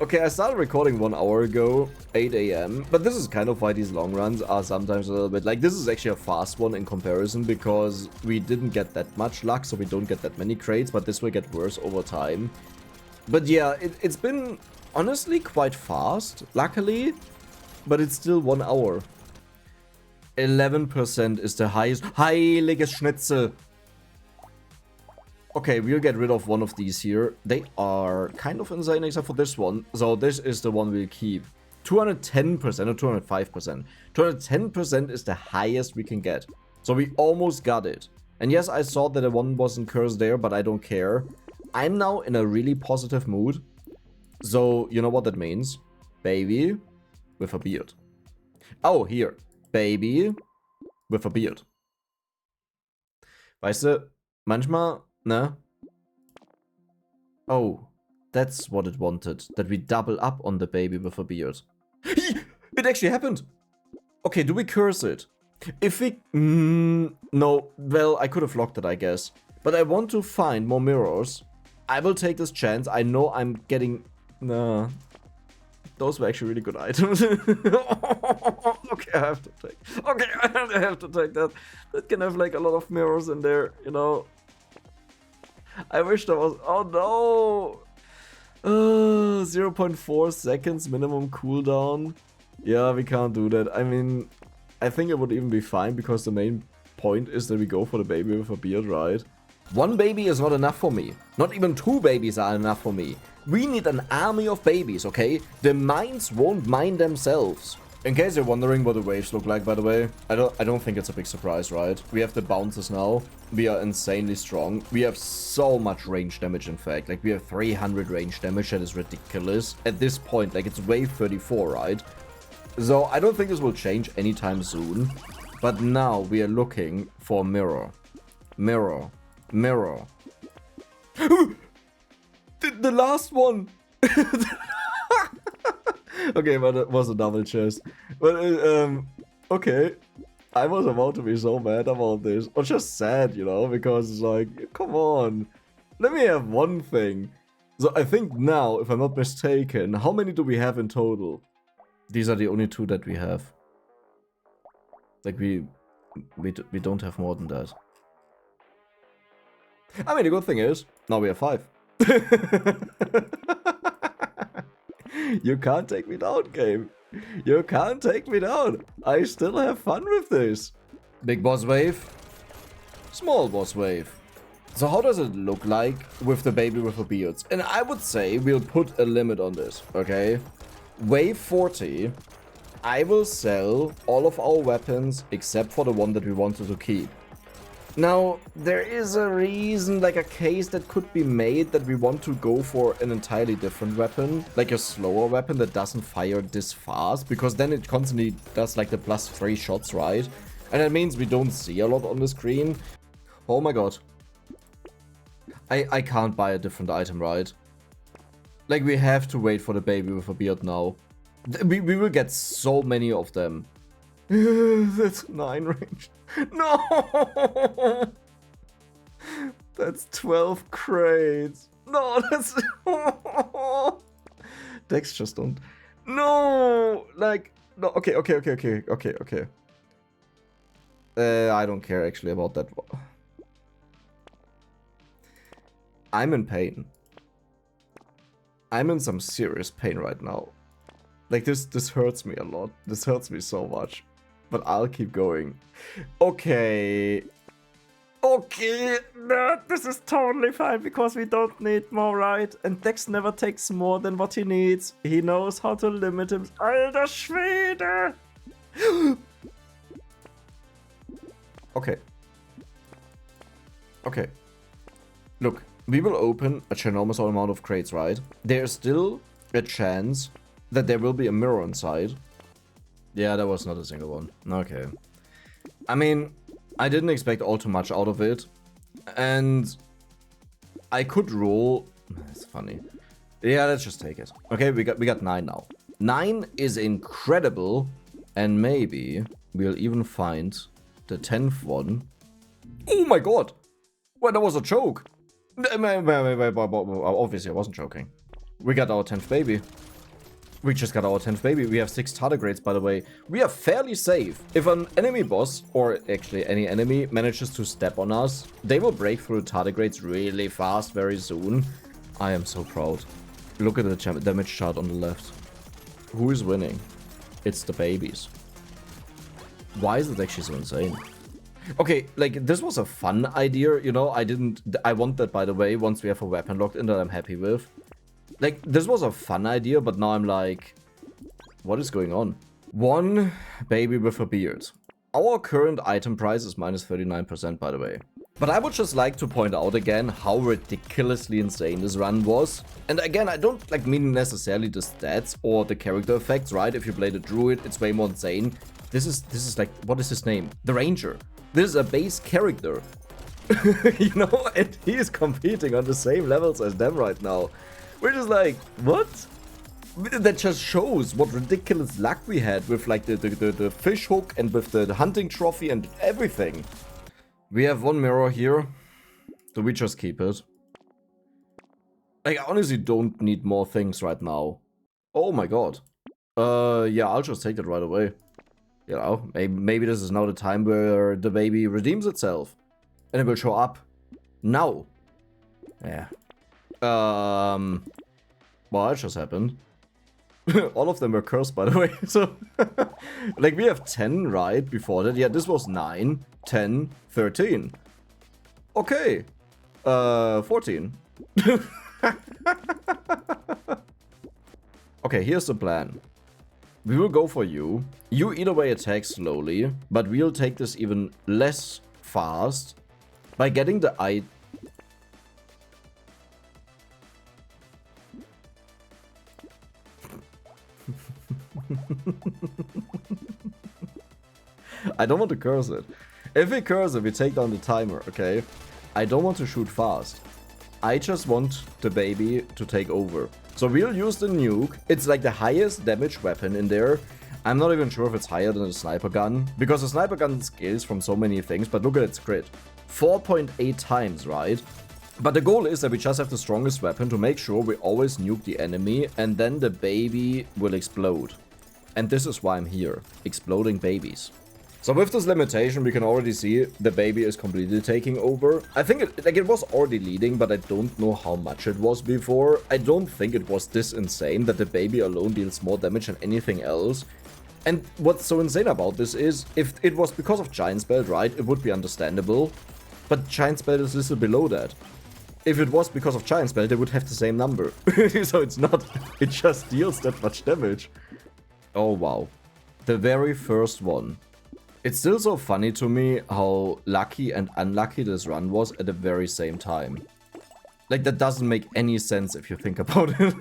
Okay, I started recording 1 hour ago, 8 AM. But this is kind of why these long runs are sometimes a little bit... this is actually a fast one in comparison, because we didn't get that much luck, so we don't get that many crates, but this will get worse over time. But yeah, it's been... honestly, quite fast, luckily, but it's still 1 hour. 11% is the highest. Heiliges Schnitzel. Okay, we'll get rid of one of these here. They are kind of insane except for this one. So this is the one we'll keep. 210% or 205%. 210% is the highest we can get. So we almost got it. And yes, I saw that the one wasn't cursed there, but I don't care. I'm now in a really positive mood. So, you know what that means? Baby with a beard. Oh, here. Baby with a beard. Weißt du, manchmal, ne? Oh, that's what it wanted. That we double up on the baby with a beard. It actually happened! Okay, do we curse it? If we... no, well, I could have locked it, I guess. But I want to find more mirrors. I will take this chance. I know I'm getting... Nah. Those were actually really good items. Okay, I have to take... Okay, I have to take that. That can have like a lot of mirrors in there, you know. I wish there was... Oh no! 0.4 seconds minimum cooldown. Yeah, we can't do that. I mean, I think it would even be fine because the main point is that we go for the baby with a beard, right? One baby is not enough for me. Not even 2 babies are enough for me. We need an army of babies, okay? The mines won't mine themselves. In case you're wondering what the waves look like, by the way, I don't think it's a big surprise, right? We have the bounces now. We are insanely strong. We have so much range damage, in fact. Like, we have 300 range damage. That is ridiculous. At this point, like, it's wave 34, right? So, I don't think this will change anytime soon. But now we are looking for mirror. Mirror. Mirror. The last one! Okay, but it was a double chest. But, okay. I was about to be so mad about this. Or just sad, you know, because it's like, come on. Let me have one thing. So I think now, if I'm not mistaken, how many do we have in total? These are the only 2 that we have. Like, we don't have more than that. I mean, the good thing is, now we have 5. You can't take me down, game. You can't take me down. I still have fun with this. Big boss wave. Small boss wave. So how does it look like with the baby with the beards? And I would say we'll put a limit on this, okay? Wave 40. I will sell all of our weapons except for the one that we wanted to keep. Now, there is a reason, like a case that could be made that we want to go for an entirely different weapon. Like a slower weapon that doesn't fire this fast. Because then it constantly does like the +3 shots, right? And that means we don't see a lot on the screen. Oh my god. I can't buy a different item, right? Like, we have to wait for the baby with a beard now. We will get so many of them. That's 9 range. No! That's 12 crates. No, that's... Dex just don't... No! Like... No, okay. I don't care actually about that one. I'm in pain. I'm in some serious pain right now. Like, this hurts me a lot. This hurts me so much. But I'll keep going. Okay. Okay. No, this is totally fine because we don't need more, right? And Dex never takes more than what he needs. He knows how to limit him. Alter Schwede! Okay. Okay. Look, we will open a ginormous amount of crates, right? There's still a chance that there will be a mirror inside. Yeah, there was not a single one. Okay. I mean, I didn't expect all too much out of it. And I could roll... It's funny. Yeah, let's just take it. Okay, we got 9 now. 9 is incredible. And maybe we'll even find the 10th one. Oh my god! Well, that was a joke. Obviously, I wasn't joking. We got our 10th baby. We just got our 10th baby. We have 6 tardigrades, by the way. We are fairly safe. If an enemy boss, or actually any enemy, manages to step on us, they will break through tardigrades really fast very soon. I am so proud. Look at the damage chart on the left. Who is winning? It's the babies. Why is it actually so insane? Okay, like, this was a fun idea, you know? I want that, by the way, once we have a weapon locked in that I'm happy with. Like, this was a fun idea, but now I'm like, what is going on? One baby with a beard. Our current item price is minus 39%, by the way. But I would just like to point out again how ridiculously insane this run was. And again, I don't like mean necessarily the stats or the character effects, right? If you play the druid, it's way more insane. This is like, what is his name? The ranger. This is a base character. You know, and he is competing on the same levels as them right now. We're just like, what? That just shows what ridiculous luck we had with like the fish hook and with the hunting trophy and everything. We have one mirror here. Do we just keep it? Like, I honestly don't need more things right now. Oh my god. Yeah, I'll just take it right away. You know, maybe this is now the time where the baby redeems itself. And it will show up. Now. Yeah. Well, that just happened. All of them were cursed, by the way. So, like, we have 10, right? Before that. Yeah, this was 9, 10, 13. Okay. 14. Okay, here's the plan. We will go for you. You either way attack slowly, but we'll take this even less fast by getting the eye. I don't want to curse it. If we curse it, we take down the timer, okay? I don't want to shoot fast. I just want the baby to take over. So we'll use the nuke. It's like the highest damage weapon in there. I'm not even sure if it's higher than a sniper gun, because the sniper gun scales from so many things, but look at its crit. 4.8 times, right? But the goal is that we just have the strongest weapon to make sure we always nuke the enemy, and then the baby will explode. And this is why I'm here, exploding babies. So with this limitation, we can already see the baby is completely taking over. I think it was already leading, but I don't know how much it was before. I don't think it was this insane that the baby alone deals more damage than anything else. And what's so insane about this is, if it was because of Giant's Belt, right, it would be understandable. But Giant's Belt is listed below that. If it was because of Giant's Belt, they would have the same number. So it's not, it just deals that much damage. Oh wow. The very first one. It's still so funny to me how lucky and unlucky this run was at the very same time. Like, that doesn't make any sense if you think about it.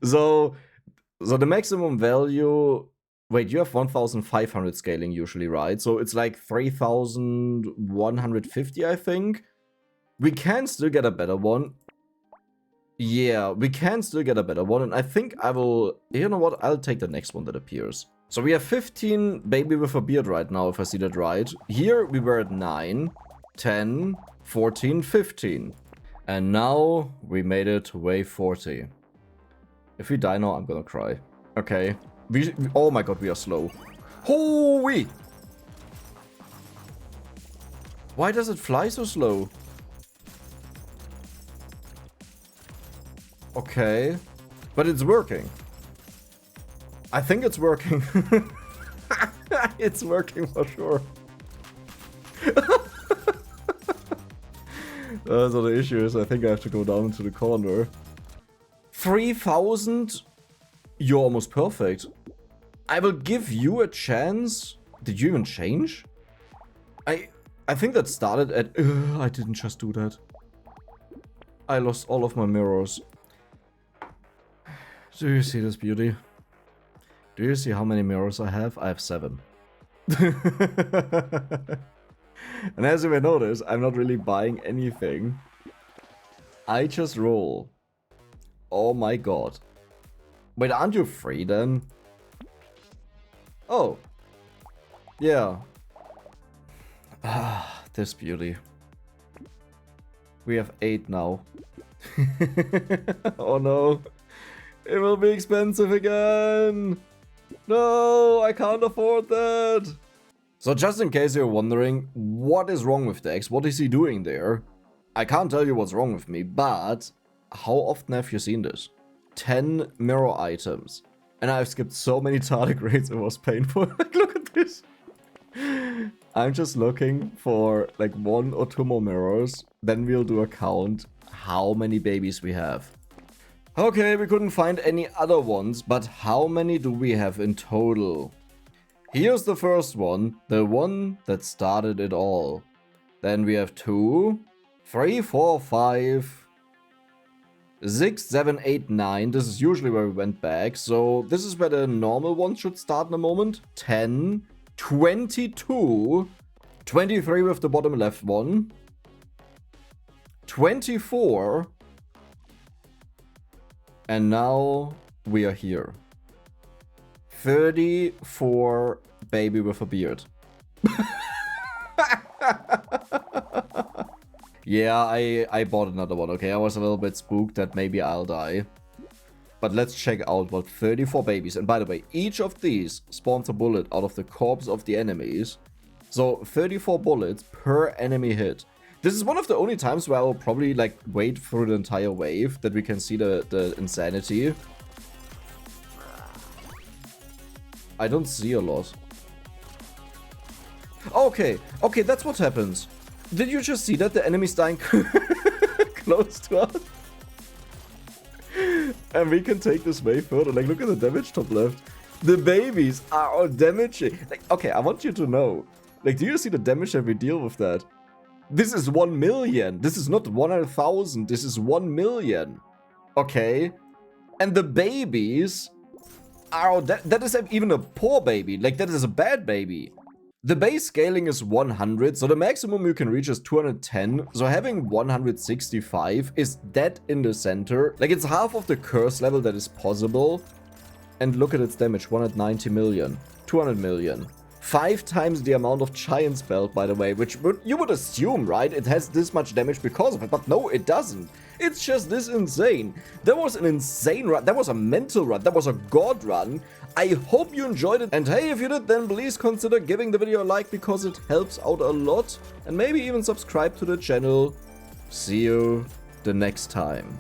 So the maximum value... Wait, you have 1500 scaling usually, right? So it's like 3150, I think. We can still get a better one. Yeah, we can still get a better one. And I think I will... You know what? I'll take the next one that appears. So we have 15 baby with a beard right now, if I see that right. Here we were at 9, 10, 14, 15. And now we made it to wave 40. If we die now, I'm gonna cry. Okay. Oh my god, we are slow. Holy! Why does it fly so slow? Okay. But it's working. I think it's working. It's working for sure. So the issue is, I think I have to go down into the corner. 3000? You're almost perfect. I will give you a chance. Did you even change? I think that started at... I didn't just do that. I lost all of my mirrors. Do you see this beauty? Do you see how many mirrors I have? I have 7. And as you may notice, I'm not really buying anything. I just roll. Oh my god. Wait, aren't you free then? Oh. Yeah. Ah, this beauty. We have 8 now. Oh no. It will be expensive again. No, I can't afford that. So just in case you're wondering, what is wrong with Dex? What is he doing there? I can't tell you what's wrong with me, but how often have you seen this? 10 mirror items. And I've skipped so many tardigrades, it was painful. Like, look at this. I'm just looking for like 1 or 2 more mirrors. Then we'll do a count how many babies we have. Okay, we couldn't find any other ones, but how many do we have in total? Here's the first one, the one that started it all. Then we have 2, 3, 4, 5, 6, 7, 8, 9. This is usually where we went back. So this is where the normal ones should start in a moment. 10, 22, 23 with the bottom left one, 24, and now we are here. 34 baby with a beard. Yeah, I bought another one, okay? I was a little bit spooked that maybe I'll die. But let's check out what 34 babies. And by the way, each of these spawns a bullet out of the corpse of the enemies. So 34 bullets per enemy hit. This is one of the only times where I'll probably like wait through the entire wave that we can see the insanity. I don't see a lot. Okay, okay, that's what happens. Did you just see that the enemy's dying close to us? And we can take this way further. Like, look at the damage top left. The babies are all damaging. Like, okay, I want you to know. Like, do you see the damage that we deal with that? This is 1 million. This is not 100,000. This is 1 million. Okay? And the babies are... That is even a poor baby. Like, that is a bad baby. The base scaling is 100, so the maximum you can reach is 210. So having 165 is dead in the center. Like, it's half of the curse level that is possible. And look at its damage, 190 million, 200 million. 5 times the amount of Giant's Belt, by the way, which you would assume, right? It has this much damage because of it, but no, it doesn't. It's just this insane. That was an insane run. That was a mental run. That was a god run. I hope you enjoyed it. And hey, if you did, then please consider giving the video a like because it helps out a lot. And maybe even subscribe to the channel. See you the next time.